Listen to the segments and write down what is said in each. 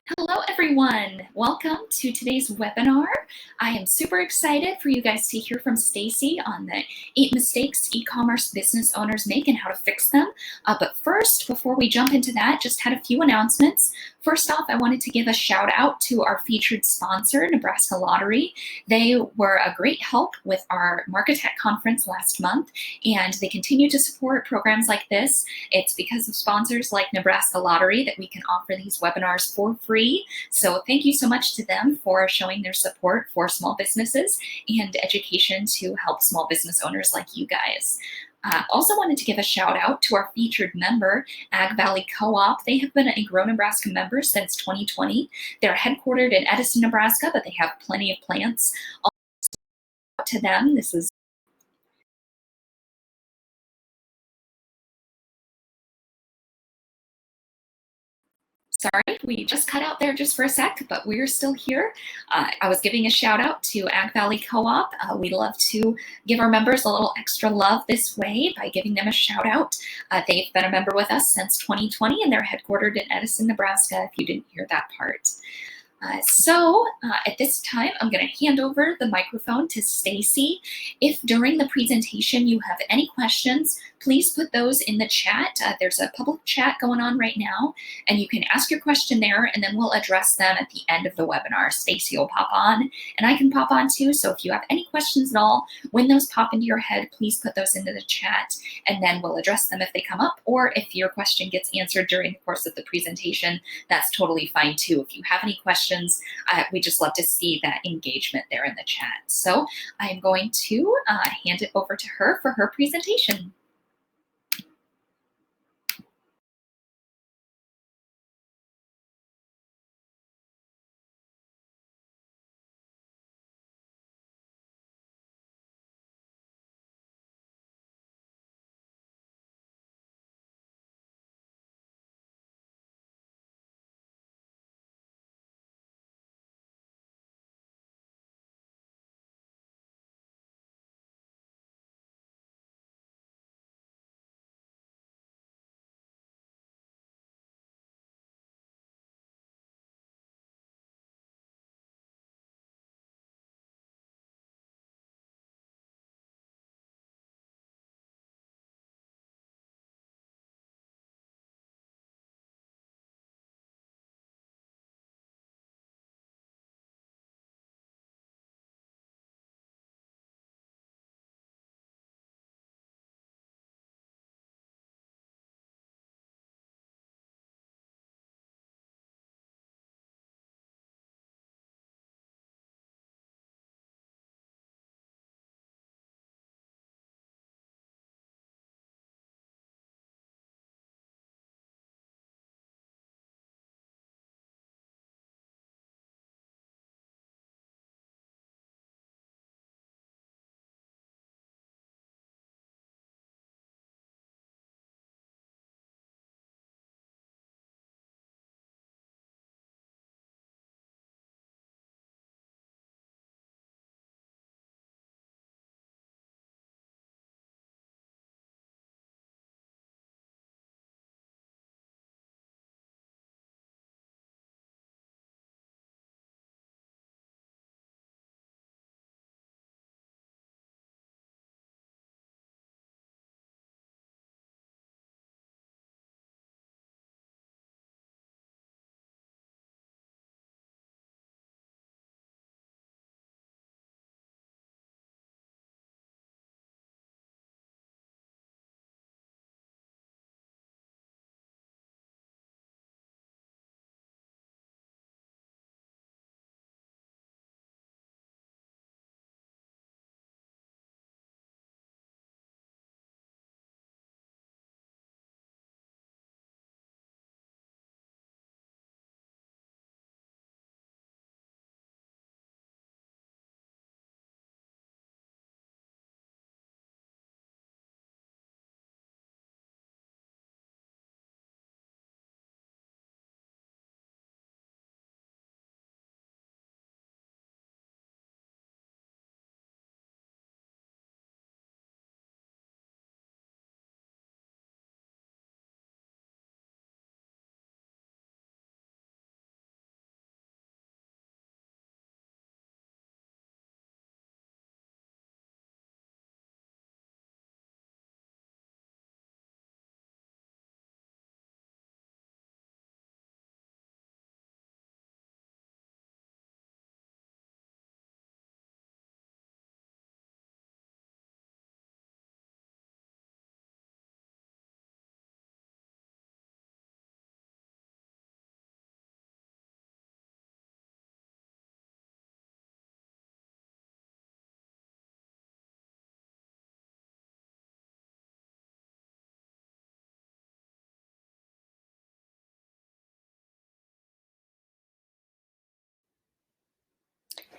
Hello, everyone. Welcome to today's webinar. I am super excited for you guys to hear from Stacy on the 8 mistakes e-commerce business owners make and how to fix them. But first, before we jump into that, just had a few announcements. First off, I wanted to give a shout out to our featured sponsor, Nebraska Lottery. They were a great help with our Marketech conference last month, and they continue to support programs like this. It's because of sponsors like Nebraska Lottery that we can offer these webinars for free. So thank you so much to them for showing their support for small businesses and education to help small business owners like you guys. Also wanted to give a shout out to our featured member, Ag Valley Co-op. They have been a Grow Nebraska member since 2020. They're headquartered in Edison, Nebraska, but they have plenty of plants. Also to them, this is Sorry, we just cut out there just for a sec, but we're still here. I was giving a shout out to Ag Valley Co-op. We love to give our members a little extra love this way by giving them a shout out. They've been a member with us since 2020 and they're headquartered in Edison, Nebraska, if you didn't hear that part. At this time, I'm going to hand over the microphone to Stacy. If during the presentation you have any questions, please put those in the chat. There's a public chat going on right now, and you can ask your question there, and then we'll address them at the end of the webinar. Stacy will pop on, and I can pop on too. So if you have any questions at all, when those pop into your head, please put those into the chat, and then we'll address them if they come up, or if your question gets answered during the course of the presentation, that's totally fine too. If you have any questions, we just love to see that engagement there in the chat. So I'm going to hand it over to her for her presentation.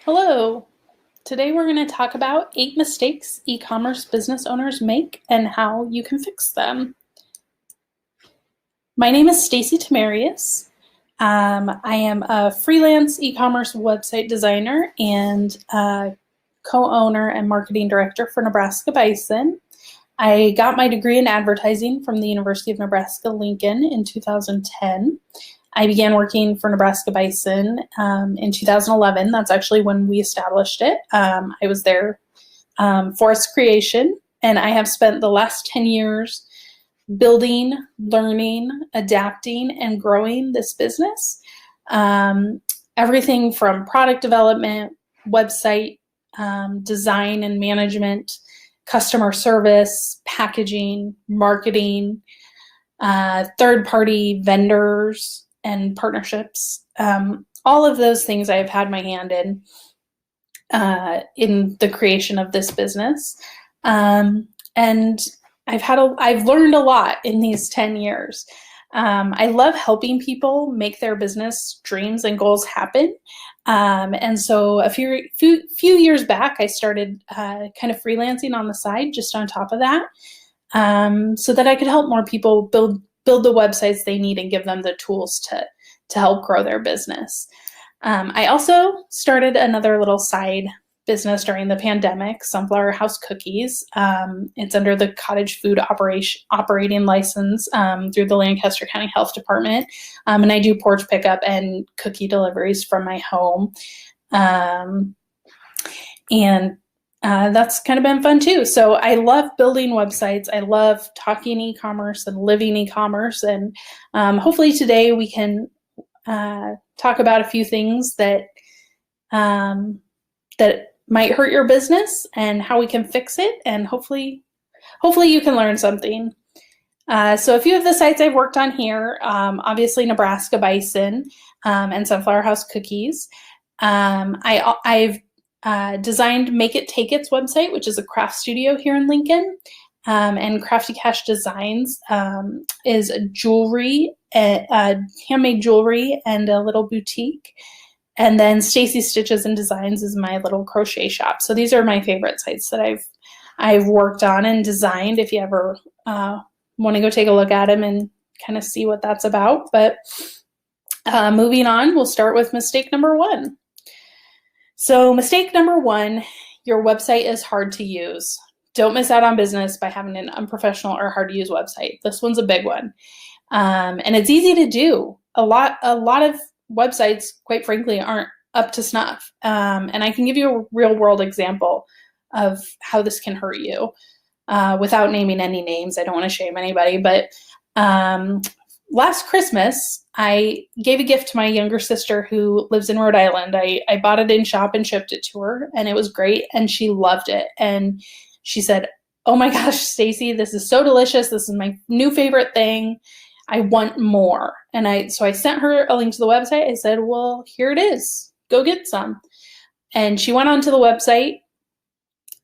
Hello. Today we're going to talk about 8 mistakes e-commerce business owners make and how you can fix them. My name is Stacy Tamerius. I am a freelance e-commerce website designer and co-owner and marketing director for Nebraska Bison. I got my degree in advertising from the University of Nebraska-Lincoln in 2010. I began working for Nebraska Bison in 2011. That's actually when we established it. I was there for its creation, and I have spent the last 10 years building, learning, adapting, and growing this business. Everything from product development, website design and management, customer service, packaging, marketing, third-party vendors, and partnerships. All of those things I have had my hand in the creation of this business. And I've learned a lot in these 10 years. I love helping people make their business dreams and goals happen. And so a few years back, I started kind of freelancing on the side, just on top of that, so that I could help more people build the websites they need and give them the tools to help grow their business. I also started another little side business during the pandemic, Sunflower House Cookies. It's under the cottage food operating license through the Lancaster County Health Department. And I do porch pickup and cookie deliveries from my home. That's kind of been fun too. So I love building websites. I love talking e-commerce and living e-commerce. And hopefully today we can talk about a few things that might hurt your business and how we can fix it. And hopefully you can learn something. So a few of the sites I've worked on here, obviously Nebraska Bison and Sunflower House Cookies. I've designed Make It Take It's website, which is a craft studio here in Lincoln. And Crafty Cash Designs is a jewelry, handmade jewelry and a little boutique. And then Stacy Stitches and Designs is my little crochet shop. So these are my favorite sites that I've worked on and designed. If you ever want to go take a look at them and kind of see what that's about. But moving on, we'll start with mistake number 1. So mistake number 1, your website is hard to use. Don't miss out on business by having an unprofessional or hard to use website. This one's a big one. And it's easy to do. A lot of websites, quite frankly, aren't up to snuff. And I can give you a real world example of how this can hurt you without naming any names. I don't want to shame anybody, but last Christmas, I gave a gift to my younger sister who lives in Rhode Island. I bought it in shop and shipped it to her, and it was great, and she loved it. And she said, "Oh my gosh, Stacy, this is so delicious. This is my new favorite thing. I want more." And so I sent her a link to the website. I said, "Well, here it is. Go get some." And she went onto the website,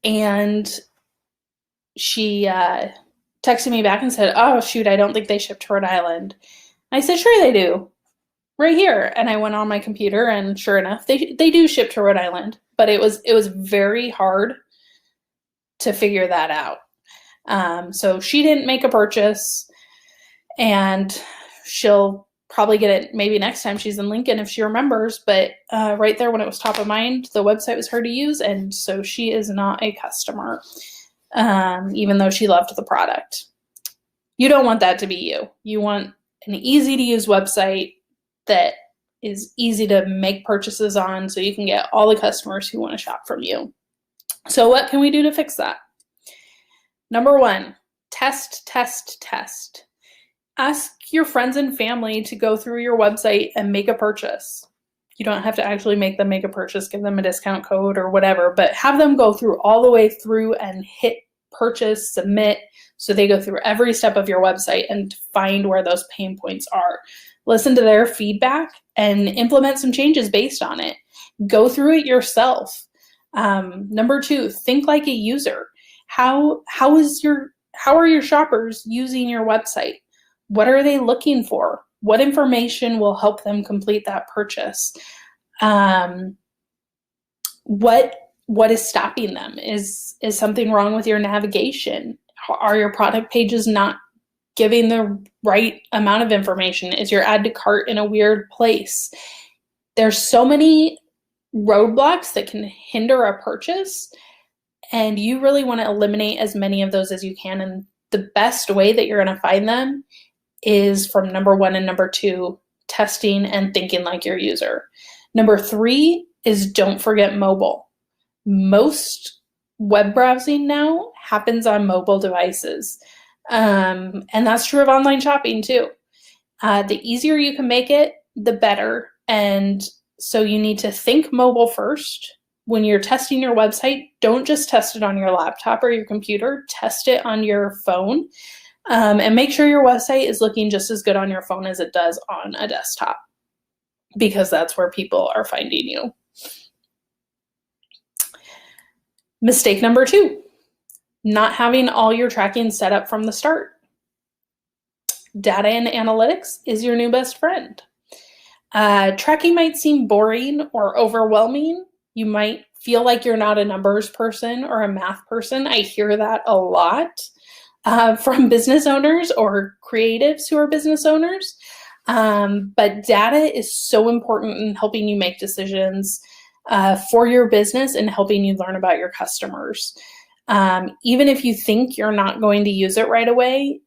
and she texted me back and said, "Oh, shoot, I don't think they ship to Rhode Island." I said, "Sure they do. Right here." And I went on my computer, and sure enough, they do ship to Rhode Island. But it was very hard to figure that out. So she didn't make a purchase, and she'll probably get it maybe next time she's in Lincoln if she remembers. But right there when it was top of mind, the website was hard to use, and so she is not a customer. Even though she loved the product. You don't want that to be you. You want an easy to use website that is easy to make purchases on so you can get all the customers who want to shop from you. So what can we do to fix that? Number 1, test. Ask your friends and family to go through your website and make a purchase. You don't have to actually make them make a purchase, give them a discount code or whatever, but have them go through all the way through and hit purchase, submit, so they go through every step of your website and find where those pain points are. Listen to their feedback and implement some changes based on it. Go through it yourself. Number 2, think like a user. How are your shoppers using your website? What are they looking for? What information will help them complete that purchase? what is stopping them? Is something wrong with your navigation? Are your product pages not giving the right amount of information? Is your add to cart in a weird place? There's so many roadblocks that can hinder a purchase, and you really want to eliminate as many of those as you can. And the best way that you're going to find them is from number 1 and number 2, testing and thinking like your user. Number 3 is don't forget mobile. Most web browsing now happens on mobile devices. And that's true of online shopping too. The easier you can make it, the better. And so you need to think mobile first. When you're testing your website, don't just test it on your laptop or your computer, test it on your phone. And make sure your website is looking just as good on your phone as it does on a desktop, because that's where people are finding you. Mistake number 2, not having all your tracking set up from the start. Data and analytics is your new best friend. Tracking might seem boring or overwhelming. You might feel like you're not a numbers person or a math person. I hear that a lot from business owners or creatives who are business owners. But data is so important in helping you make decisions for your business and helping you learn about your customers. Even if you think you're not going to use it right away,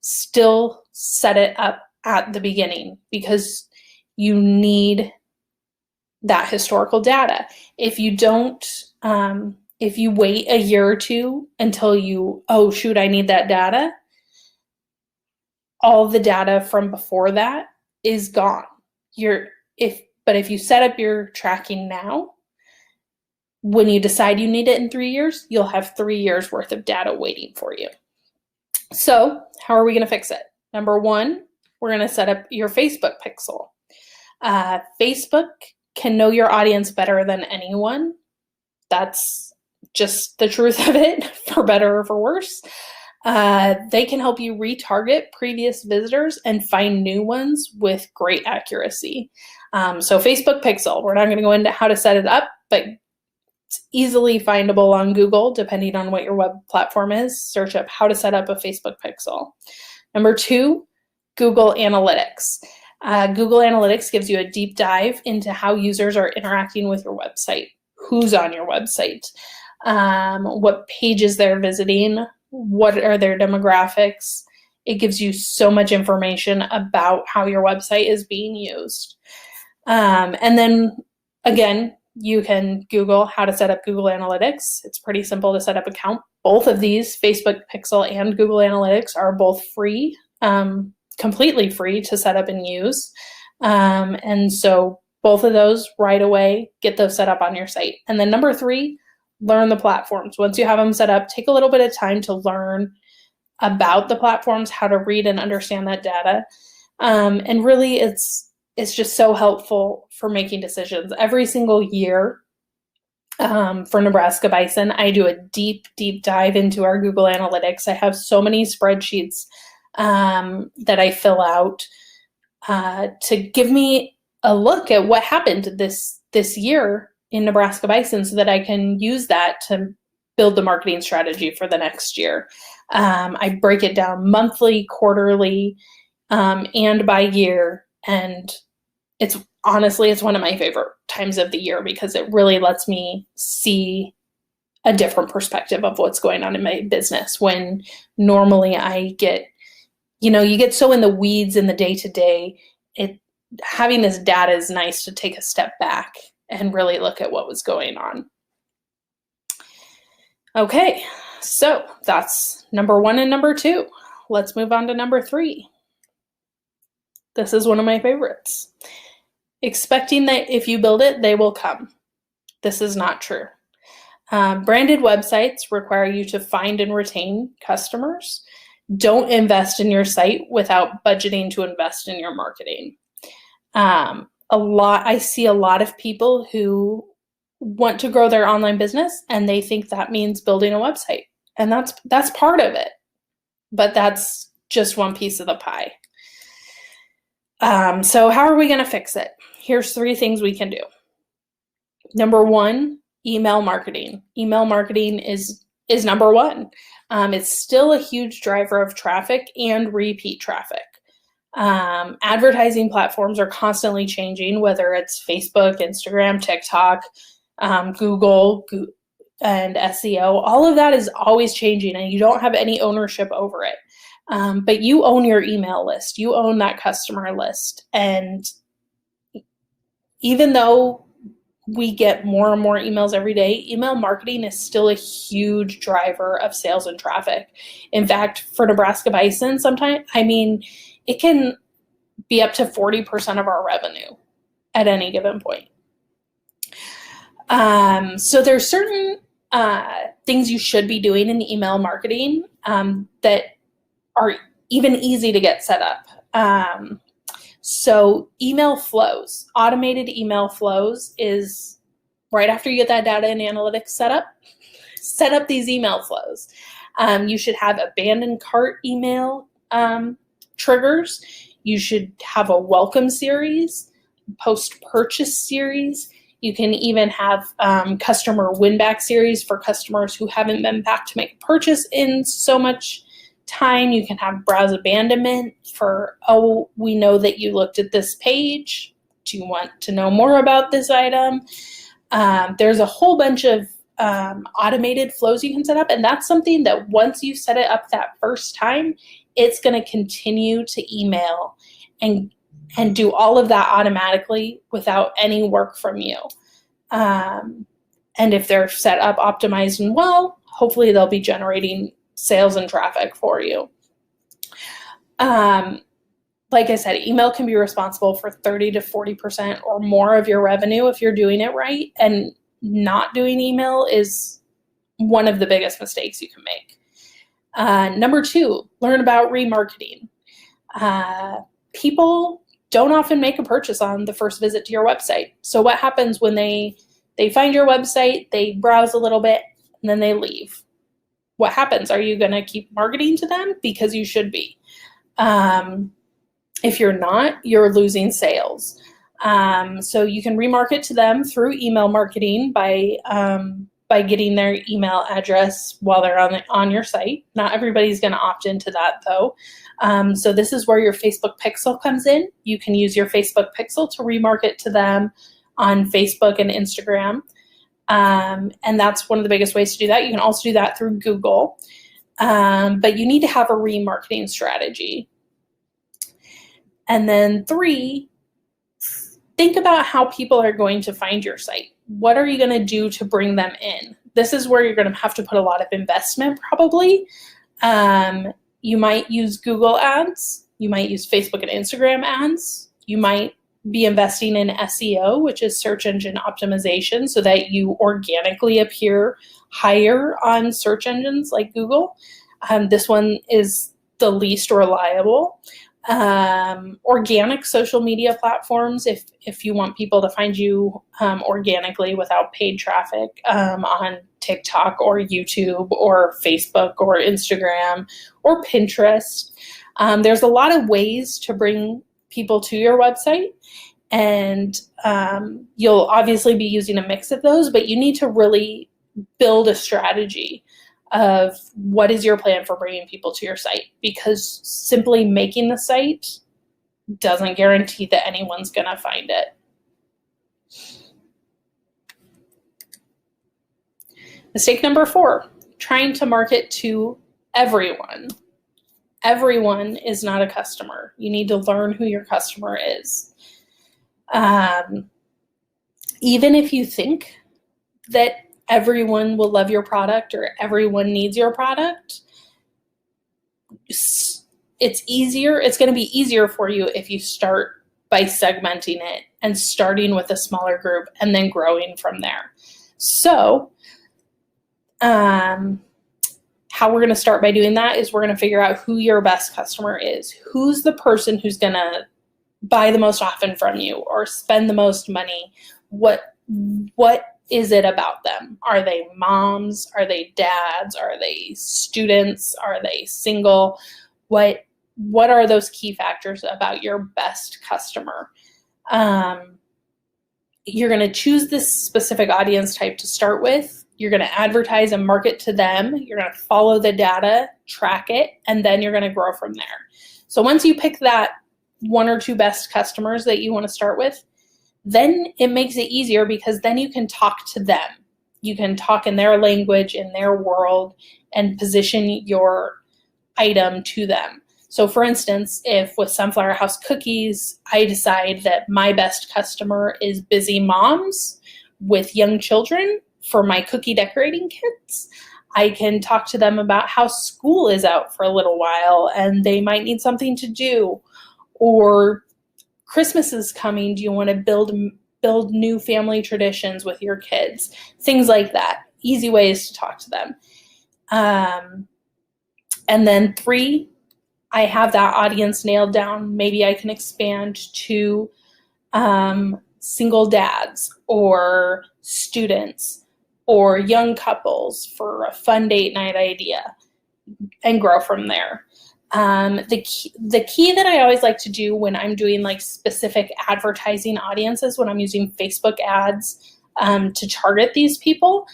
still set it up at the beginning, because you need that historical data. If you don't, if you wait a year or two until you, oh shoot, I need that data, all the data from before that is gone. But if you set up your tracking now, when you decide you need it in 3 years, you'll have 3 years worth of data waiting for you. So how are we going to fix it? Number 1, we're going to set up your Facebook pixel. Facebook can know your audience better than anyone. That's just the truth of it, for better or for worse. They can help you retarget previous visitors and find new ones with great accuracy. So Facebook pixel, we're not going to go into how to set it up, but it's easily findable on Google, depending on what your web platform is. Search up how to set up a Facebook pixel. Number 2, Google Analytics. Google Analytics gives you a deep dive into how users are interacting with your website, who's on your website, what pages they're visiting, what are their demographics. It gives you so much information about how your website is being used. And then again, you can Google how to set up Google Analytics. It's pretty simple to set up an account. Both of these, Facebook Pixel and Google Analytics, are both free, completely free to set up and use. And so both of those right away, get those set up on your site. And then number 3, learn the platforms. Once you have them set up, take a little bit of time to learn about the platforms, how to read and understand that data. And really it's just so helpful for making decisions. Every single year for Nebraska Bison, I do a deep dive into our Google Analytics. I have so many spreadsheets that I fill out to give me a look at what happened this year in Nebraska Bison, so that I can use that to build the marketing strategy for the next year. I break it down monthly, quarterly, and by year. And it's one of my favorite times of the year, because it really lets me see a different perspective of what's going on in my business, when normally I get, you get so in the weeds in the day-to-day. Having this data is nice to take a step back and really look at what was going on. Okay, so that's number 1 and number 2. Let's move on to number 3. This is one of my favorites. Expecting that if you build it, they will come. This is not true. Branded websites require you to find and retain customers. Don't invest in your site without budgeting to invest in your marketing. I see a lot of people who want to grow their online business, and they think that means building a website. And that's part of it, but that's just one piece of the pie. So how are we going to fix it? Here's 3 things we can do. Number one, email marketing. Email marketing is number one. It's still a huge driver of traffic and repeat traffic. Advertising platforms are constantly changing, whether it's Facebook, Instagram, TikTok, Google, and SEO. All of that is always changing, and you don't have any ownership over it. But you own your email list. You own that customer list. And even though we get more and more emails every day, email marketing is still a huge driver of sales and traffic. In fact, for Nebraska Bison, it can be up to 40% of our revenue at any given point. So there's certain things you should be doing in email marketing that are even easy to get set up. So email flows, automated email flows is right after you get that data and analytics set up these email flows. You should have abandoned cart email triggers. You should have a welcome series, post-purchase series. You can even have customer win-back series for customers who haven't been back to make a purchase in so much time. You can have browse abandonment for, oh, we know that you looked at this page. Do you want to know more about this item? There's a whole bunch of automated flows you can set up, and that's something that once you set it up that first time, it's going to continue to email and do all of that automatically without any work from you. And if they're set up, optimized, and well, hopefully they'll be generating sales and traffic for you. Like I said, email can be responsible for 30 to 40% or more of your revenue if you're doing it right. And not doing email is one of the biggest mistakes you can make. Number two, learn about remarketing. People don't often make a purchase on the first visit to your website. So what happens when they find your website, they browse a little bit, and then they leave? What happens? Are you going to keep marketing to them? Because you should be. If you're not, you're losing sales. So you can remarket to them through email marketing by getting their email address while they're on your site. Not everybody's going to opt into that, though. So this is where your Facebook pixel comes in. You can use your Facebook pixel to remarket to them on Facebook and Instagram. And that's one of the biggest ways to do that. You can also do that through Google. But you need to have a remarketing strategy. And then three, think about how people are going to find your site. What are you going to do to bring them in? This is where you're going to have to put a lot of investment, probably. You might use Google ads. You might use Facebook and Instagram ads. You might be investing in SEO, which is search engine optimization, so that you organically appear higher on search engines like Google. This one is the least reliable. Organic social media platforms, if you want people to find you organically without paid traffic, on TikTok or YouTube or Facebook or Instagram or Pinterest. There's a lot of ways to bring people to your website, and you'll obviously be using a mix of those, but you need to really build a strategy of what is your plan for bringing people to your site, because simply making the site doesn't guarantee that anyone's going to find it. Mistake number 4, trying to market to everyone. Everyone is not a customer. You need to learn who your customer is. Even if you think that everyone will love your product or everyone needs your product, it's going to be easier for you if you start by segmenting it and starting with a smaller group and then growing from there. So, how we're going to start by doing that is we're going to figure out who your best customer is. Who's the person who's going to buy the most often from you or spend the most money? What is it about them? Are they moms? Are they dads? Are they students? Are they single? What are those key factors about your best customer? you're going to choose this specific audience type to start with. You're going to advertise and market to them. You're going to follow the data, track it, and then you're going to grow from there. So once you pick that one or two best customers that you want to start with, then it makes it easier because then you can talk to them. You can talk in their language, in their world, and position your item to them. So for instance, if with Sunflower House cookies, I decide that my best customer is busy moms with young children for my cookie decorating kits, I can talk to them about how school is out for a little while and they might need something to do, or Christmas is coming. Do you want to build new family traditions with your kids? Things like that. Easy ways to talk to them. And then 3, I have that audience nailed down. Maybe I can expand to single dads or students or young couples for a fun date night idea and grow from there. The key that I always like to do when I'm doing like specific advertising audiences, when I'm using Facebook ads to target these people,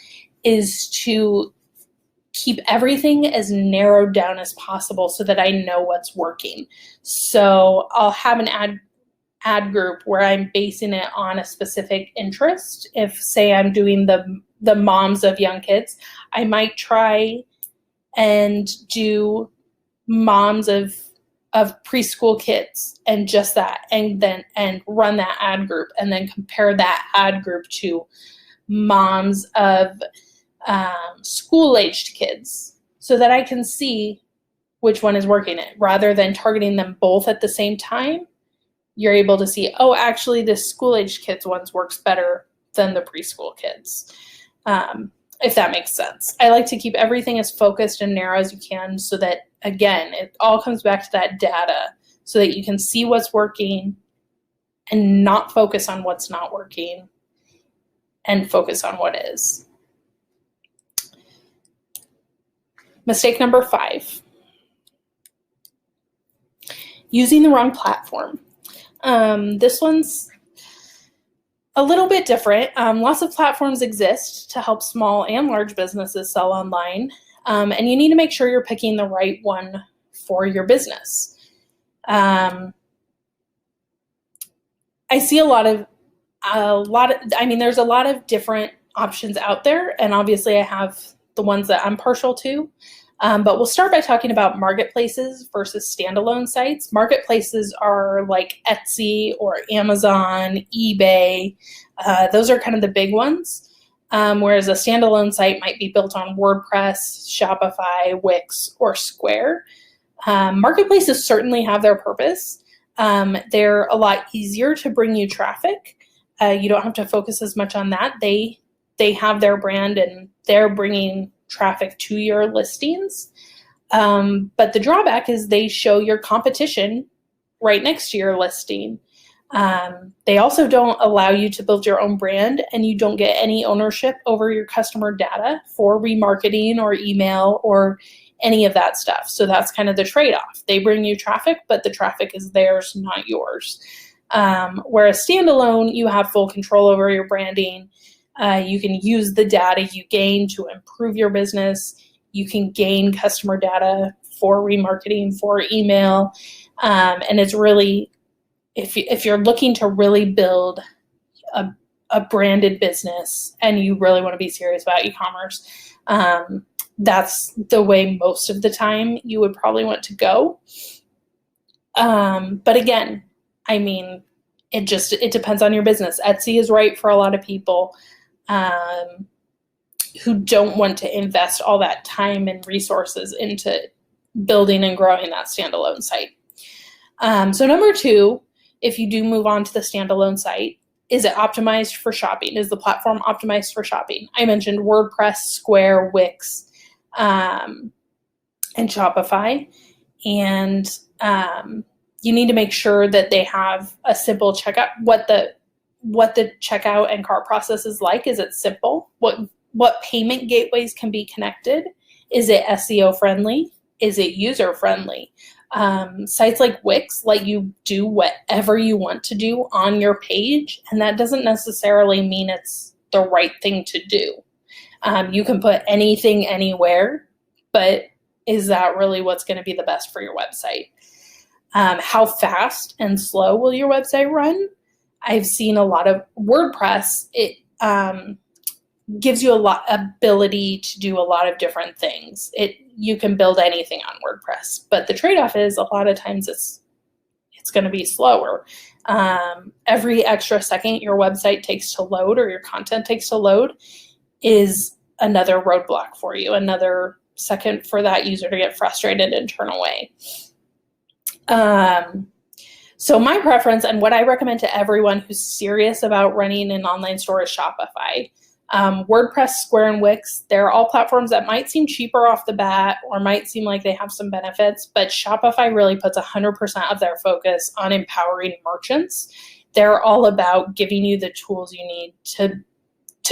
is to keep everything as narrowed down as possible so that I know what's working. So I'll have an ad group where I'm basing it on a specific interest. If, say, I'm doing the moms of young kids, I might try and do moms of preschool kids and just that, and run that ad group, and then compare that ad group to moms of school-aged kids so that I can see which one is working it. Rather than targeting them both at the same time, you're able to see, oh, actually this school-aged kids ones works better than the preschool kids, if that makes sense. I like to keep everything as focused and narrow as you can so that, again, it all comes back to that data so that you can see what's working and not focus on what's not working and focus on what is. Mistake number 5, using the wrong platform. This one's a little bit different. Lots of platforms exist to help small and large businesses sell online, and you need to make sure you're picking the right one for your business. I see there's a lot of different options out there, and obviously I have the ones that I'm partial to. But we'll start by talking about marketplaces versus standalone sites. Marketplaces are like Etsy or Amazon, eBay. Those are kind of the big ones. Whereas a standalone site might be built on WordPress, Shopify, Wix, or Square. Marketplaces certainly have their purpose. They're a lot easier to bring you traffic. You don't have to focus as much on that. They have their brand and they're bringing traffic to your listings. But the drawback is they show your competition right next to your listing. They also don't allow you to build your own brand, and you don't get any ownership over your customer data for remarketing or email or any of that stuff. So that's kind of the trade-off. They bring you traffic, but the traffic is theirs, not yours. Whereas standalone, you have full control over your branding. You can use the data you gain to improve your business. You can gain customer data for remarketing, for email. And it's really, if you're looking to really build a branded business and you really want to be serious about e-commerce, that's the way most of the time you would probably want to go. But again, I mean, it depends on your business. Etsy is right for a lot of people who don't want to invest all that time and resources into building and growing that standalone site. So number 2, if you do move on to the standalone site, is it optimized for shopping? Is the platform optimized for shopping? I mentioned WordPress, Square, Wix, and Shopify. And you need to make sure that they have a simple checkout. What the checkout and cart process is like. Is it simple? What payment gateways can be connected? Is it SEO friendly? Is it user friendly? Sites like Wix let you do whatever you want to do on your page, and that doesn't necessarily mean it's the right thing to do. You can put anything anywhere, but is that really what's going to be the best for your website? How fast and slow will your website run? I've seen a lot of WordPress. It gives you a lot ability to do a lot of different things. You can build anything on WordPress, but the trade-off is a lot of times it's going to be slower. Every extra second your website takes to load or your content takes to load is another roadblock for you, another second for that user to get frustrated and turn away. So my preference and what I recommend to everyone who's serious about running an online store is Shopify. WordPress, Square, and Wix, they're all platforms that might seem cheaper off the bat or might seem like they have some benefits, but Shopify really puts 100% of their focus on empowering merchants. They're all about giving you the tools you need to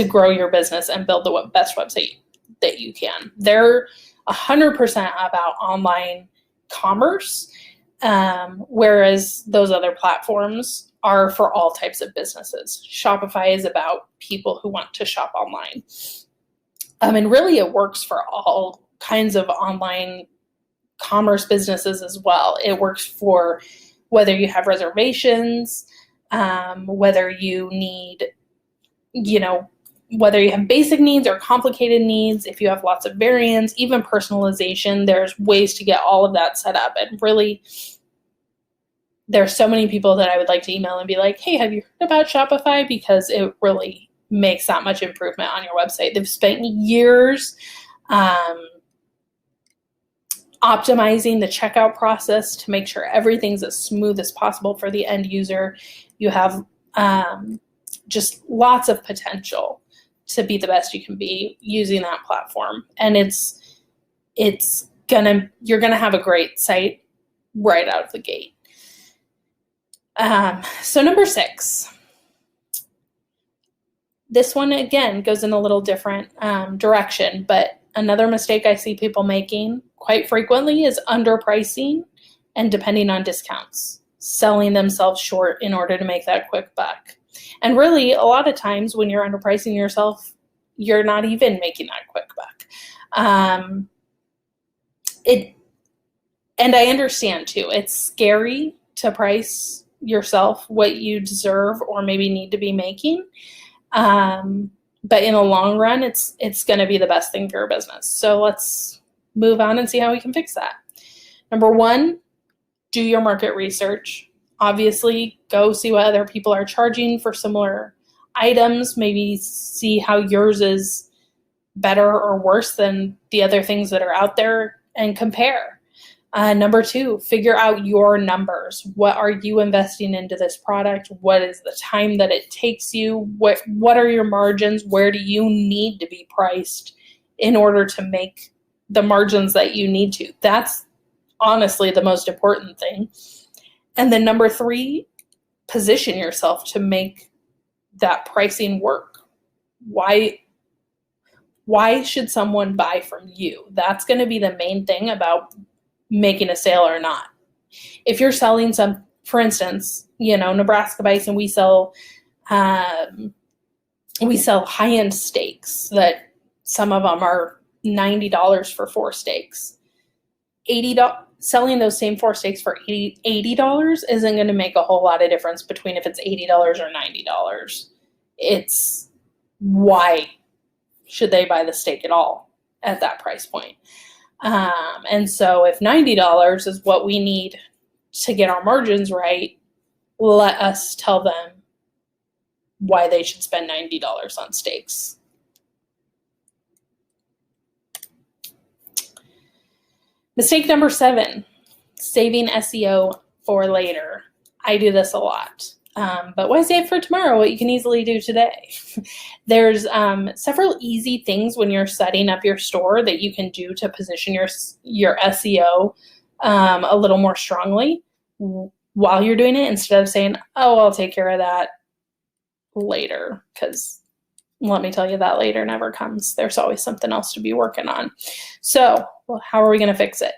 grow your business and build the best website that you can. They're 100% about online commerce, whereas those other platforms are for all types of businesses. Shopify is about people who want to shop online. And really it works for all kinds of online commerce businesses as well. It works for whether you have reservations, whether you need, whether you have basic needs or complicated needs, if you have lots of variants, even personalization, there's ways to get all of that set up. And really, there's so many people that I would like to email and be like, hey, have you heard about Shopify? Because it really makes that much improvement on your website. They've spent years optimizing the checkout process to make sure everything's as smooth as possible for the end user. You have just lots of potential to be the best you can be using that platform. And you're gonna have a great site right out of the gate. So number 6, this one again goes in a little different direction, but another mistake I see people making quite frequently is underpricing and depending on discounts, selling themselves short in order to make that quick buck. And really, a lot of times when you're underpricing yourself, you're not even making that quick buck. And I understand too, it's scary to price yourself what you deserve or maybe need to be making. But in the long run, it's going to be the best thing for your business. So let's move on and see how we can fix that. Number 1, do your market research. Obviously, go see what other people are charging for similar items. Maybe see how yours is better or worse than the other things that are out there and compare. Number 2, figure out your numbers. What are you investing into this product? What is the time that it takes you? What are your margins? Where do you need to be priced in order to make the margins that you need to? That's honestly the most important thing. And then number 3, position yourself to make that pricing work. Why should someone buy from you? That's going to be the main thing about making a sale or not. If you're selling some, for instance, Nebraska bison, we sell high-end steaks that some of them are $90 for 4 steaks. Selling those same 4 steaks for $80 isn't going to make a whole lot of difference between if it's $80 or $90. It's why should they buy the steak at all at that price point? And so if $90 is what we need to get our margins right, let us tell them why they should spend $90 on steaks. Mistake number 7, saving SEO for later. I do this a lot. But why save for tomorrow what you can easily do today? There's several easy things when you're setting up your store that you can do to position your SEO a little more strongly while you're doing it, instead of saying, oh, I'll take care of that later, because let me tell you, that later never comes. There's always something else to be working on. So how are we going to fix it?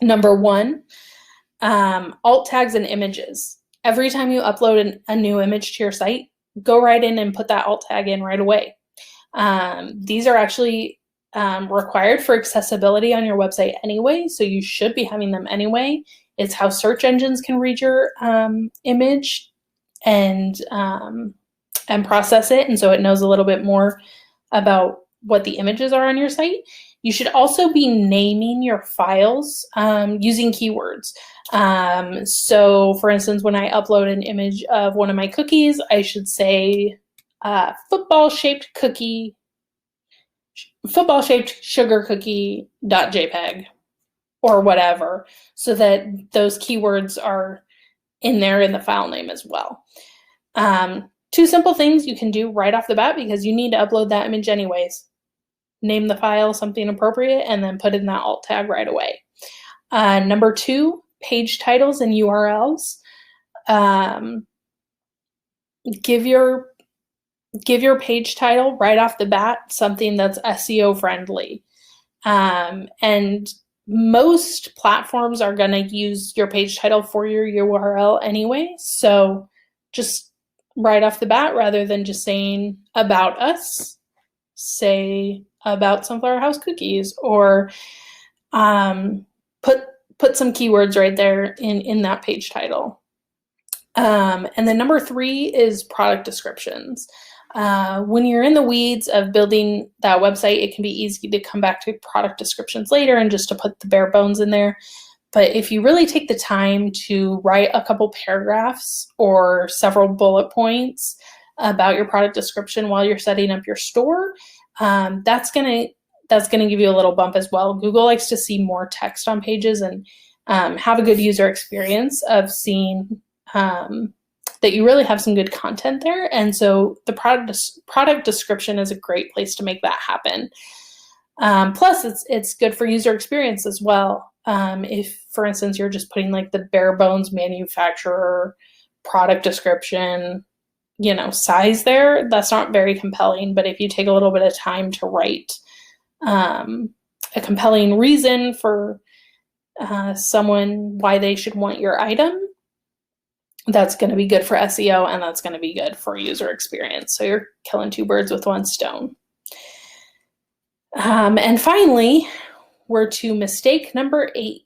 Number 1, alt tags and images. Every time you upload a new image to your site, go right in and put that alt tag in right away. These are actually required for accessibility on your website anyway, so you should be having them anyway. It's how search engines can read your image and process it, and so it knows a little bit more about what the images are on your site. You should also be naming your files using keywords. So for instance, when I upload an image of one of my cookies, I should say football-shaped sugar cookie.jpg or whatever, so that those keywords are in there in the file name as well. 2 simple things you can do right off the bat, because you need to upload that image anyways. Name the file something appropriate and then put in that alt tag right away. Number 2, page titles and URLs. Give your page title right off the bat something that's SEO friendly. And most platforms are going to use your page title for your URL anyway. So just right off the bat, rather than just saying about us, say about Sunflower House cookies, or put some keywords right there in that page title. And then number 3 is product descriptions. When you're in the weeds of building that website, it can be easy to come back to product descriptions later and just to put the bare bones in there. But if you really take the time to write a couple paragraphs or several bullet points about your product description while you're setting up your store, that's gonna give you a little bump as well. Google likes to see more text on pages and have a good user experience of seeing that you really have some good content there. And so the product description is a great place to make that happen. Plus, it's good for user experience as well. If, for instance, you're just putting like the bare bones manufacturer product description, size there, that's not very compelling. But if you take a little bit of time to write a compelling reason for someone why they should want your item, that's going to be good for SEO and that's going to be good for user experience. So you're killing 2 birds with 1 stone. And finally, we're to mistake number 8,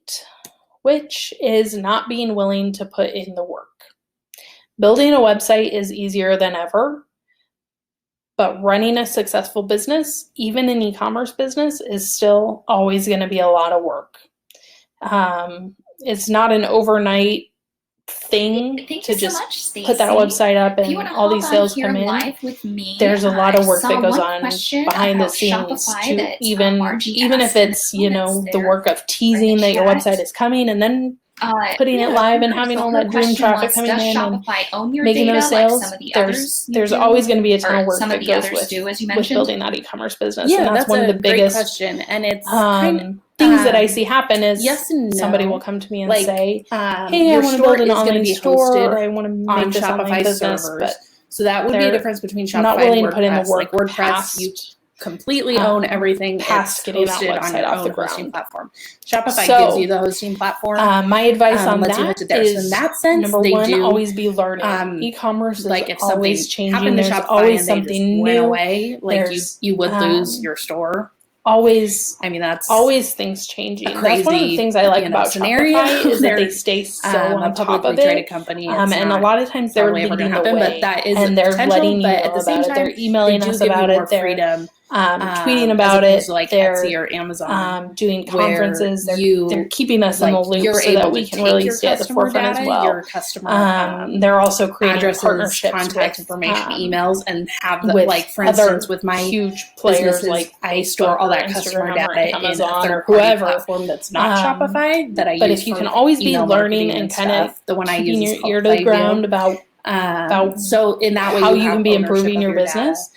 which is not being willing to put in the work. Building a website is easier than ever, but running a successful business, even an e-commerce business, is still always going to be a lot of work. It's not an overnight thing to just put that website up and all these sales come in. There's a lot of work that goes on behind the scenes to even if it's the work of teasing that your website is coming and then putting it live and having all that dream traffic coming in and making those sales. There's always going to be a ton of work that goes with building that e-commerce business. Yeah, and that's one of the biggest question. And it's things that I see happen is somebody will come to me and say, hey, I want to build an online store, or I want to make this online business, but so that would be a difference between Shopify not willing and to put in the WordPress. work. Like WordPress, you completely own everything. Past getting that hosted website on your off the own hosting ground. platform. Shopify gives you the hosting platform. My advice on lets you that host it there. So in is, that sense, number they 1, do, always be learning. E-commerce is like if always something changing. happened to There's Shopify always and they something just new. went away, like you would lose your store. Always, that's always things changing. That's one of the things I like about scenario. Shopify is that they stay so on top of traded it. company. And a lot of times they're leading the way, but that is and they're letting you know at the same about it. time, They're emailing us about it. They're freedom. Tweeting about it. To like they're Etsy or Amazon, doing conferences. They're keeping us in the loop so that we can really stay at the forefront as well. Your customer they're also creating addresses, partnerships, contact information, emails, and have the, with like for instance with my huge players like I store all that customer data Amazon in a or whoever platform that's not Shopify that I use. But if you can always be learning and kind of the one I use keeping your ear to the ground about so in that way how you can be improving your business.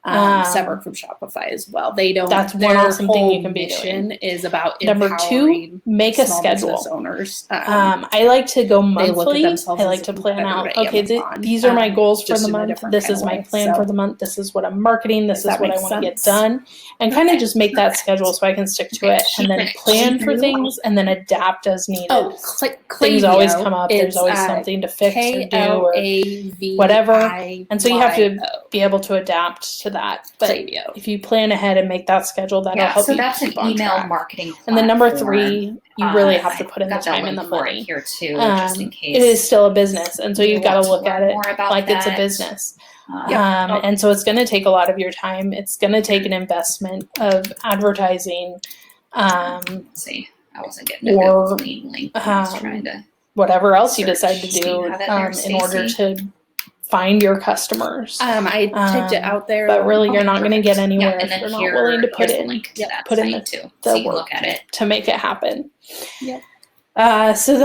separate from Shopify as well. They don't. That's one their awesome thing whole you can be mission doing. is about Number empowering 2, make a small schedule. business owners. I like to go monthly. They look at themselves I like as to a plan out, competitor to okay, Amazon, these are my goals for just the in a month. different This kind is of my way. plan So for the month. This is what I'm marketing. This if is that what I makes want to get sense. done. And kind of just make that schedule so I can stick to it and then plan for things and then adapt as needed. Oh, Things always come up. There's always something to fix or do or whatever. And so you have to be able to adapt to that. But if you plan ahead and make that schedule, that'll help you that's keep an on email track. marketing platform. And then number 3, you really have to put in the I've got time and the link for it money. here too, just in case It is still a business, and so you you've got to want to look at learn it more about like it's a that. business. And so it's going to take a lot of your time. It's going to take an investment of advertising, Let's see, I wasn't getting a or good clean link. I was trying to whatever else you search. decide to Do do you have it there, in order Stacy? to find your customers. I typed it out there, but really you're Okay, not going to get perfect. anywhere and if then you're not here, willing to put here's the in link to that put in site too, so the you can work look at it. to make it happen. Yep. So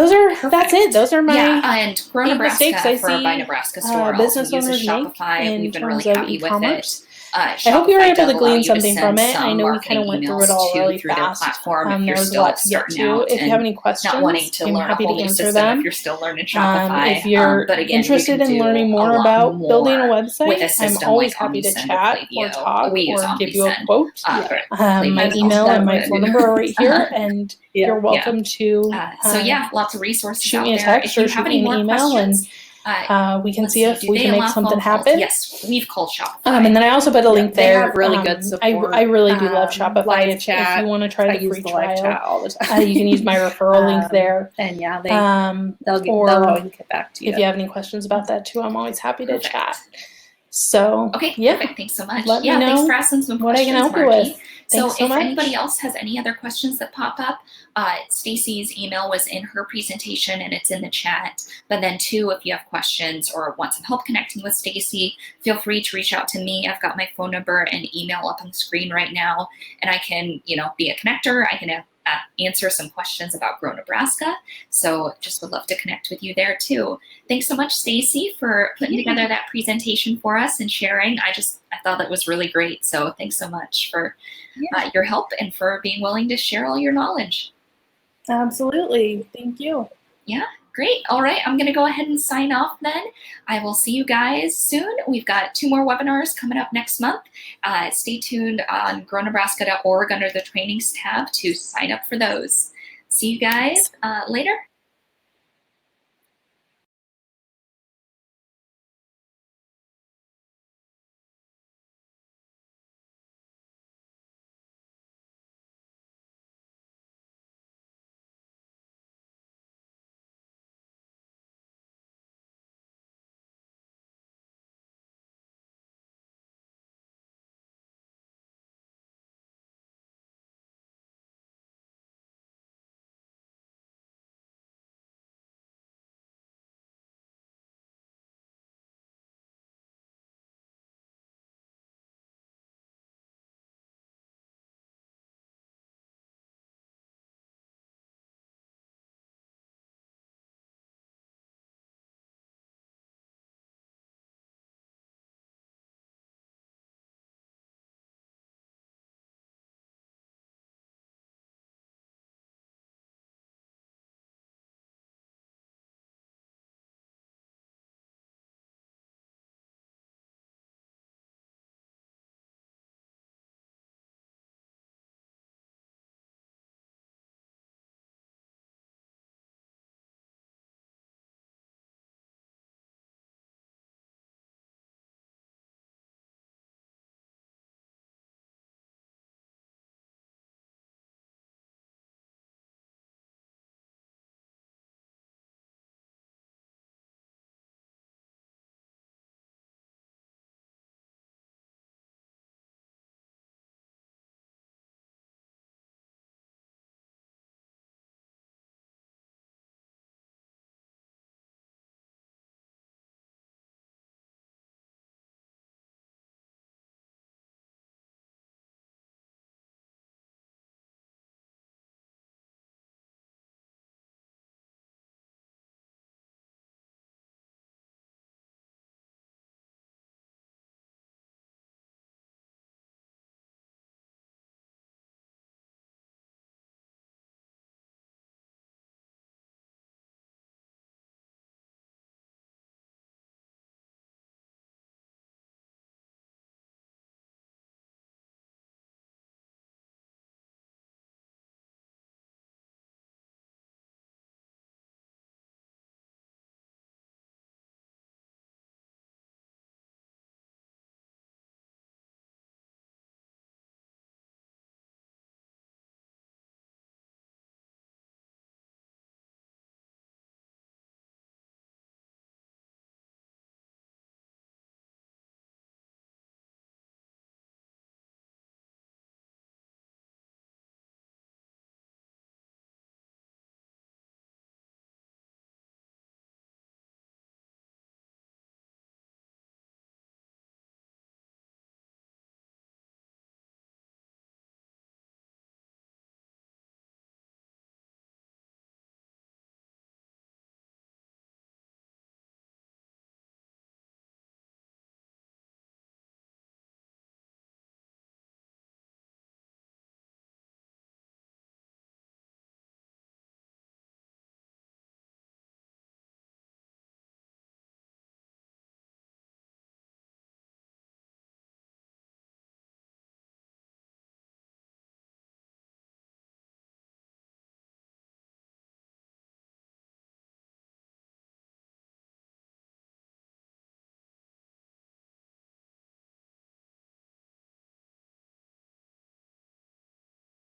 that's it. Those are my and Grow 8 Nebraska mistakes I for our see, Buy Nebraska store business also uses owners make Shopify. in We've been really terms of happy with e-commerce. it. I hope you were Shopify able does to allow glean you to something send from it. I some know we kind of marketing went through it emails all really through their fast. platform if There you're was a still lot to get starting to. out If you and have any questions, not wanting to I'm learn a happy whole to new answer system them. if you're still learning Shopify. If you're but again, interested you can in do learning a more lot about more building a with a website, I'm system always like happy to OmniSend or chat or Klaviyo. talk We use or give you a OmniSend. quote. My Klaviyo email also and my good. phone number are right here, and you're welcome to lots of resources shoot out me a there. text If you or have shoot any me an more email, questions, and we can see if do we they can make allow something phone calls? happen. Yes, we've called Shopify. And then I also put a link they there. have really good support. I really do love Shopify. Live If chat. you want to try I the use free the live trial, chat all the time. you can use my referral link there. And yeah, they'll they'll always get back to you. If you have any questions about that too, I'm always happy to Perfect. chat. So Perfect. Thanks so much. Let me know thanks for asking some what I questions, can help you Margie. with. So Thanks so if much. anybody else has any other questions that pop up, Stacy's email was in her presentation and it's in the chat. But then too, if you have questions or want some help connecting with Stacy, feel free to reach out to me. I've got my phone number and email up on the screen right now, and I can, be a connector. I can answer some questions about Grow Nebraska. So just would love to connect with you there too. Thanks so much, Stacy, for putting together that presentation for us and sharing. I thought that was really great. So thanks so much for your help and for being willing to share all your knowledge. Absolutely. Thank you. Yeah, great. All right, I'm going to go ahead and sign off then. I will see you guys soon. We've got 2 more webinars coming up next month. Stay tuned on grownebraska.org under the trainings tab to sign up for those. See you guys later.